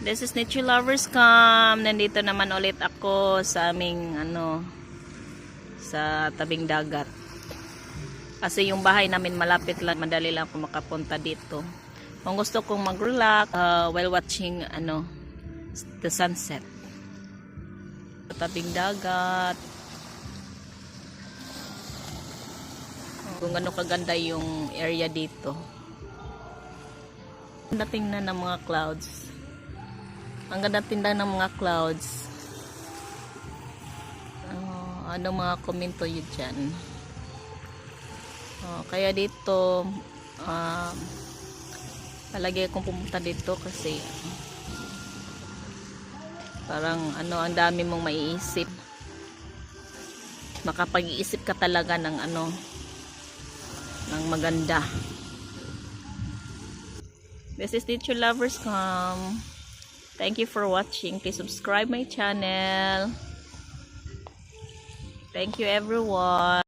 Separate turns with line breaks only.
This is Nature Lovers Cam. Nandito naman ulit ako sa aming sa tabing dagat. Kasi yung bahay namin malapit lang, madali lang ako makapunta dito. Kung gusto kong mag-relax while watching the sunset. Sa tabing dagat. Kung ano kaganda yung area dito. Dating na ng mga clouds. Ang ganda tinda ng mga clouds. Ano mga komento yun dyan? Kaya dito, palagi akong pumunta dito kasi parang ang dami mong maiisip. Makapag-iisip ka talaga ng ng maganda. This is Nature Lovers Cam. Thank you for watching. Please subscribe my channel. Thank you everyone.